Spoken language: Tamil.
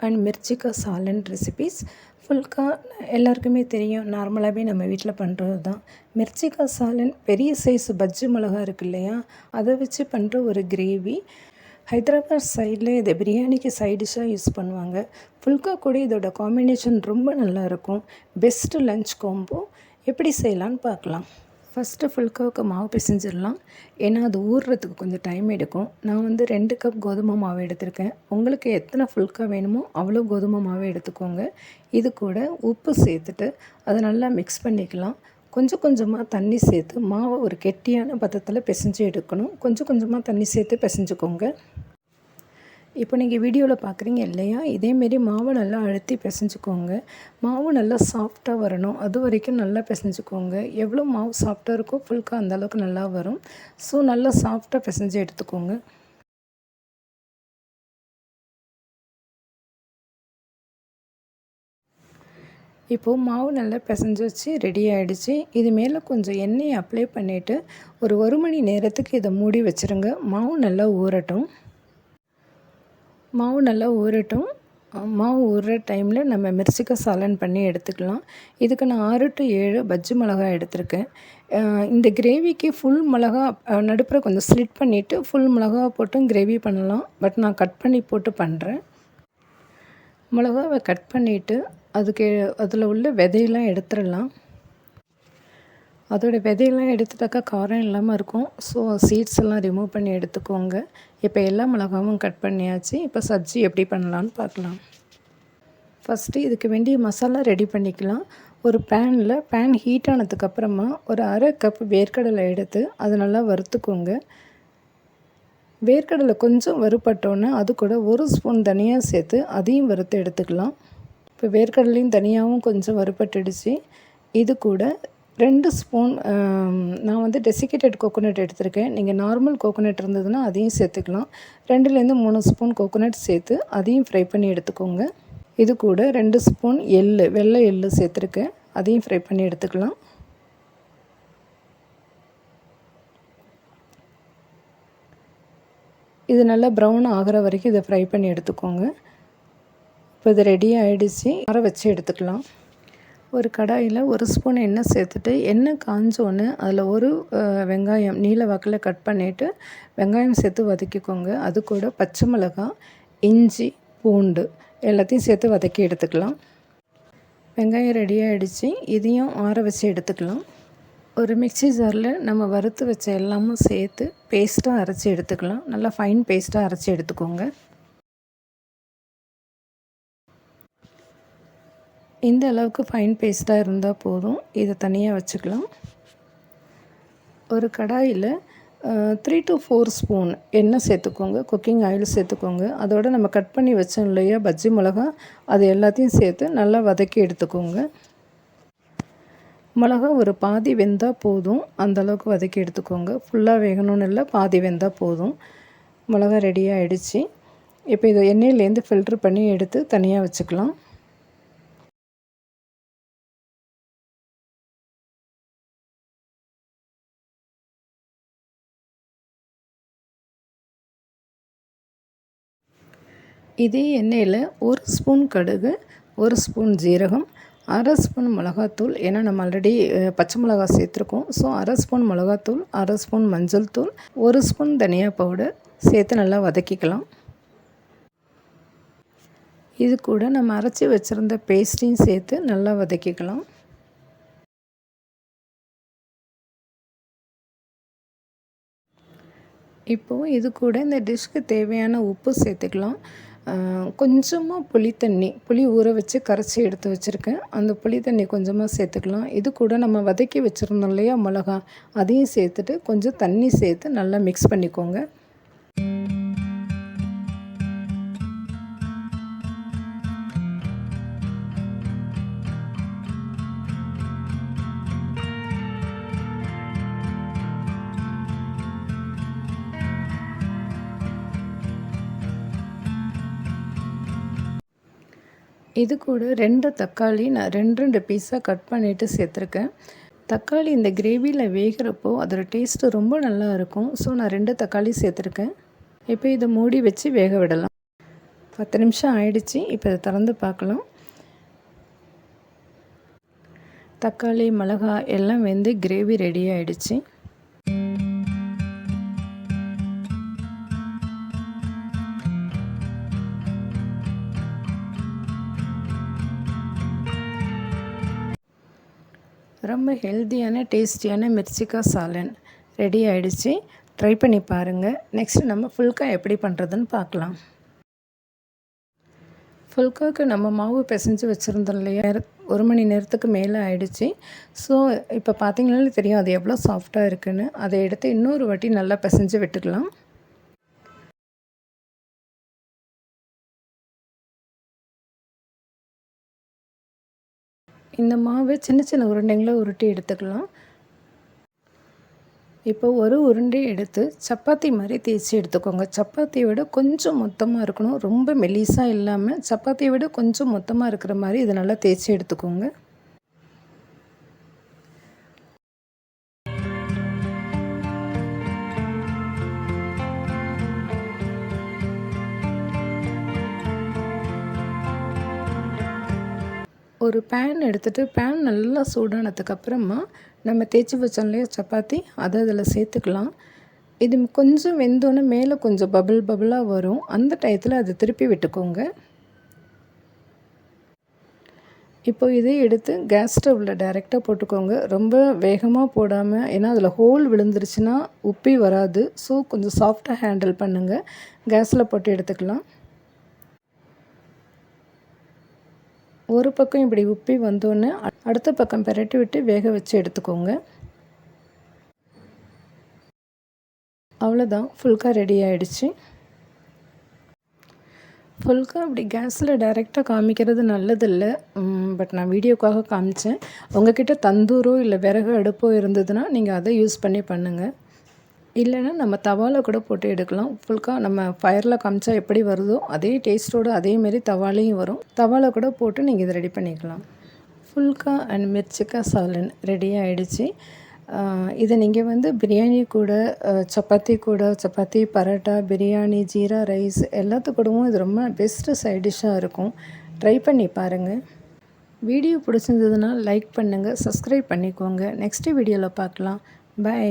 அண்ட் மிர்ச்சிக்கா சாலன் ரெசிபீஸ். ஃபுல்கா எல்லாருக்குமே தெரியும், நார்மலாகவே நம்ம வீட்டில் பண்ணுறது தான். மிர்ச்சிக்கா சாலன் பெரிய சைஸ் பஜ்ஜி மிளகா இருக்குது இல்லையா, அதை வச்சு பண்ணுற ஒரு கிரேவி. ஹைதராபாத் சைடில் இதை பிரியாணிக்கு சைட் டிஷ்ஷாக யூஸ் பண்ணுவாங்க. ஃபுல்கா கூட இதோட காம்பினேஷன் ரொம்ப நல்லாயிருக்கும். Best lunch combo. எப்படி செய்யலான்னு பார்க்கலாம். ஃபஸ்ட்டு ஃபுல்காவுக்கு மாவு பிசைஞ்சிடலாம். ஏன்னா அது ஊறுறதுக்கு கொஞ்சம் டைம் எடுக்கும். நான் 2 கப் கோதுமை மாவு எடுத்திருக்கேன். உங்களுக்கு எத்தனை ஃபுல்கா வேணுமோ அவ்வளோ கோதுமை மாவு எடுத்துக்கோங்க. இது கூட உப்பு சேர்த்துட்டு அதை நல்லா மிக்ஸ் பண்ணிக்கலாம். கொஞ்சம் கொஞ்சமாக தண்ணி சேர்த்து மாவை ஒரு கெட்டியான பதத்தில் பிசைஞ்சு எடுக்கணும். கொஞ்சம் கொஞ்சமாக தண்ணி சேர்த்து பிசைஞ்சுக்கோங்க. இப்போ நீங்கள் வீடியோவில் பார்க்குறீங்க இல்லையா, இதேமாரி மாவை நல்லா அழுத்தி பிசைஞ்சுக்கோங்க. மாவு நல்லா சாஃப்டாக வரணும், அது வரைக்கும் நல்லா பிசைஞ்சுக்கோங்க. எவ்வளோ மாவு சாஃப்டாக இருக்கோ ஃபுல்கா அந்தளவுக்கு நல்லா வரும். ஸோ நல்லா சாஃப்டாக பிசைஞ்சு எடுத்துக்கோங்க. இப்போது மாவு நல்லா பிசைஞ்சு வச்சு ரெடி ஆகிடுச்சு. இது மேலே கொஞ்சம் எண்ணெயை அப்ளை பண்ணிவிட்டு ஒரு மணி நேரத்துக்கு இதை மூடி வச்சுருங்க. மாவு நல்லா ஊறட்டும். மாவு ஊறுற டைமில் நம்ம மிர்ச்சிக்கா சாலன் பண்ணி எடுத்துக்கலாம். இதுக்கு நான் 6 to 7 பஜ்ஜி மிளகாய் எடுத்திருக்கேன். இந்த கிரேவிக்கு ஃபுல் மிளகா நடுப்புற கொஞ்சம் ஸ்லிட் பண்ணிவிட்டு ஃபுல் மிளகா போட்டும் கிரேவி பண்ணலாம். பட் நான் கட் பண்ணி போட்டு பண்ணுறேன். மிளகாவை கட் பண்ணிவிட்டு அதில் உள்ள விதையெல்லாம் எடுத்துடலாம். அதோடய விதையெல்லாம் எடுத்துட்டாக்கா காரம் இல்லாமல் இருக்கும். ஸோ சீட்ஸ் எல்லாம் ரிமூவ் பண்ணி எடுத்துக்கோங்க. இப்போ எல்லா மிளகாவும் கட் பண்ணியாச்சு. இப்போ சப்ஜி எப்படி பண்ணலான்னு பார்க்கலாம். ஃபஸ்ட்டு இதுக்கு வேண்டிய மசாலா ரெடி பண்ணிக்கலாம். ஒரு பேன் ஹீட் ஆனதுக்கப்புறமா ஒரு 1/2 கப் வேர்க்கடலை எடுத்து அதை நல்லா வறுத்துக்கோங்க. வேர்க்கடலை கொஞ்சம் வறுபட்டோன்னே அது கூட 1 ஸ்பூன் தனியா சேர்த்து அதையும் வறுத்து எடுத்துக்கலாம். இப்போ வேர்க்கடலையும் தனியாகவும் கொஞ்சம் வறுபட்டுடுச்சு. இது கூட 2 ஸ்பூன் நான் டெசிகேட்டட் கோகோனட் எடுத்திருக்கேன். நீங்கள் நார்மல் கோகோனட் இருந்ததுன்னா அதையும் சேர்த்துக்கலாம். 2லேருந்து 3 ஸ்பூன் கோகோனட் சேர்த்து அதையும் ஃப்ரை பண்ணி எடுத்துக்கோங்க. இது கூட 2 ஸ்பூன் வெள்ளை எள்ளு சேர்த்துருக்கேன். அதையும் ஃப்ரை பண்ணி எடுத்துக்கலாம். இது நல்லா ப்ரௌன் ஆகிற வரைக்கும் இதை ஃப்ரை பண்ணி எடுத்துக்கோங்க. இப்போ இது ரெடி ஆகிடுச்சு. ஆற வச்சு எடுத்துக்கலாம். ஒரு கடாயில் 1 ஸ்பூன் எண்ணெய் சேர்த்துட்டு எண்ணெய் காஞ்சோன்னு அதில் ஒரு வெங்காயம் நீல வாக்கில் கட் பண்ணிவிட்டு வெங்காயம் சேர்த்து வதக்கிக்கோங்க. அது கூட பச்சை மிளகாய், இஞ்சி, பூண்டு எல்லாத்தையும் சேர்த்து வதக்கி எடுத்துக்கலாம். வெங்காயம் ரெடி ஆகிடுச்சு. இதையும் ஆற வச்சு எடுத்துக்கலாம். ஒரு மிக்ஸி ஜாரில் நம்ம வறுத்து வச்ச எல்லாமும் சேர்த்து பேஸ்ட்டாக அரைச்சி எடுத்துக்கலாம். நல்லா ஃபைன் பேஸ்ட்டாக அரைச்சி எடுத்துக்கோங்க. இந்த அளவுக்கு ஃபைன் பேஸ்ட்டாக இருந்தால் போதும். இதை தனியாக வச்சுக்கலாம். ஒரு கடாயில் 3 to 4 ஸ்பூன் எண்ணெய் சேர்த்துக்கோங்க. குக்கிங் ஆயில் சேர்த்துக்கோங்க. அதோட நம்ம கட் பண்ணி வச்சோம் இல்லையா பஜ்ஜி மிளகா, அது எல்லாத்தையும் சேர்த்து நல்லா வதக்கி எடுத்துக்கோங்க. மிளகா ஒரு பாதி வெந்தால் போதும். அந்தளவுக்கு வதக்கி எடுத்துக்கோங்க. ஃபுல்லாக வேகணும்னு இல்லை, பாதி வெந்தால் போதும். மிளகா ரெடியாக ஆகிடுச்சு. இப்போ இதை எண்ணெயிலேருந்து ஃபில்ட்ரு பண்ணி எடுத்து தனியாக வச்சுக்கலாம். இதே எண்ணெயில் 1 ஸ்பூன் கடுகு, 1 ஸ்பூன் ஜீரகம், 1/2 ஸ்பூன் மிளகாத்தூள், ஏன்னா நம்ம ஆல்ரெடி பச்சை மிளகா சேர்த்துருக்கோம். ஸோ 1/2 ஸ்பூன் மிளகாத்தூள், 1/2 ஸ்பூன் மஞ்சள் தூள், 1 ஸ்பூன் தனியா பவுடர் சேர்த்து நல்லா வதக்கிக்கலாம். இது கூட நம்ம அரைச்சி வச்சுருந்த பேஸ்ட்டையும் சேர்த்து நல்லா வதக்கிக்கலாம். இப்போது இது கூட இந்த டிஷ்க்கு தேவையான உப்பு சேர்த்துக்கலாம். கொஞ்சமாக புளி ஊற வச்சு கரைச்சி எடுத்து வச்சுருக்கேன். அந்த புளி தண்ணி கொஞ்சமாக சேர்த்துக்கலாம். இது கூட நம்ம வதக்கி வச்சுருந்தோம் இல்லையா மிளகா, அதையும் சேர்த்துட்டு கொஞ்சம் தண்ணி சேர்த்து நல்லா மிக்ஸ் பண்ணிக்கோங்க. இது கூட 2 தக்காளி நான் 2 பீஸாக கட் பண்ணிவிட்டு சேர்த்துருக்கேன். தக்காளி இந்த கிரேவியில் வேகிறப்போ அதோட டேஸ்ட்டு ரொம்ப நல்லா இருக்கும். ஸோ நான் 2 தக்காளி சேர்த்துருக்கேன். இப்போ இதை மூடி வச்சு வேக விடலாம். 10 நிமிஷம் ஆயிடுச்சு. இப்போ இதை திறந்து பார்க்கலாம். தக்காளி, மிளகாய் எல்லாம் வெந்து கிரேவி ரெடி ஆயிடுச்சு. ரொம்ப ஹெல்த்தியான டேஸ்டியான மிர்ச்சிக்காய் சாலன் ரெடி ஆகிடுச்சு. ட்ரை பண்ணி பாருங்கள். நெக்ஸ்ட்டு நம்ம ஃபுல்கா எப்படி பண்ணுறதுன்னு பார்க்கலாம். ஃபுல்காவுக்கு நம்ம மாவு பிசைஞ்சு வச்சுருந்தோம் இல்லையா, 1 மணி நேரத்துக்கு மேலே ஆயிடுச்சு. ஸோ இப்போ பார்த்தீங்கன்னாலே தெரியும் அது எவ்வளோ சாஃப்டாக இருக்குதுன்னு. அதை எடுத்து இன்னொரு வாட்டி நல்லா பிசைஞ்சு விட்டுக்கலாம். இந்த மாவை சின்ன சின்ன உருண்டைங்களை உருட்டி எடுத்துக்கலாம். இப்போ ஒரு உருண்டை எடுத்து சப்பாத்தி மாதிரி தேய்ச்சி எடுத்துக்கோங்க. சப்பாத்தியை விட கொஞ்சம் மொத்தமாக இருக்கணும், ரொம்ப மெலிசாக இல்லாமல் சப்பாத்தியை விட கொஞ்சம் மொத்தமாக இருக்கிற மாதிரி இதை நல்லா தேய்ச்சி எடுத்துக்கோங்க. ஒரு பேன் எடுத்துகிட்டு பேன் நல்லா சூடானதுக்கப்புறமா நம்ம தேய்ச்சி வச்சோம் இல்லையா சப்பாத்தி, அதை அதில் சேர்த்துக்கலாம். இது கொஞ்சம் வெந்தோன்னே மேலே கொஞ்சம் பபிளாக வரும். அந்த டயத்தில் அதை திருப்பி விட்டுக்கோங்க. இப்போ இதை எடுத்து கேஸ் ஸ்டவ்வில் டைரெக்டாக போட்டுக்கோங்க. ரொம்ப வேகமாக போடாமல், ஏன்னா அதில் ஹோல் விழுந்துருச்சுன்னா உப்பி வராது. ஸோ கொஞ்சம் சாஃப்டாக ஹேண்டில் பண்ணுங்கள். கேஸில் போட்டு எடுத்துக்கலாம். ஒரு பக்கம் இப்படி உப்பி வந்தோன்னே அடுத்த பக்கம் பெரட்டி விட்டு வேக வச்சு எடுத்துக்கோங்க. அவ்வளோதான், ஃபுல்கா ரெடி ஆகிடுச்சு. ஃபுல்கா அப்படி கேஸில் டைரெக்டாக காமிக்கிறது நல்லதில்லை, பட் நான் வீடியோக்காக காமிச்சேன். உங்ககிட்ட தந்தூரோ இல்லை விறகு அடுப்போ இருந்ததுன்னா நீங்கள் அதை யூஸ் பண்ணி பண்ணுங்கள். இல்லைன்னா நம்ம தவாவில் கூட போட்டு எடுக்கலாம். ஃபுல்கா நம்ம ஃபயரில் காமிச்சா எப்படி வருதோ அதே டேஸ்ட்டோடு அதேமாரி தவாலையும் வரும். தவாவில் கூட போட்டு நீங்கள் இதை ரெடி பண்ணிக்கலாம். ஃபுல்கா அண்ட் மிர்ச்சிக்காய் சாலன் ரெடி ஆகிடுச்சு. இதை நீங்கள் பிரியாணி கூட, சப்பாத்தி பரோட்டா, பிரியாணி, ஜீரா ரைஸ் எல்லாத்துக்கூடவும் இது ரொம்ப பெஸ்ட்டு சைட் டிஷ்ஷாக இருக்கும். ட்ரை பண்ணி பாருங்கள். வீடியோ பிடிச்சிருந்ததுன்னா லைக் பண்ணுங்கள், சப்ஸ்கிரைப் பண்ணிக்கோங்க. நெக்ஸ்ட்டு வீடியோவில் பார்க்கலாம். பை.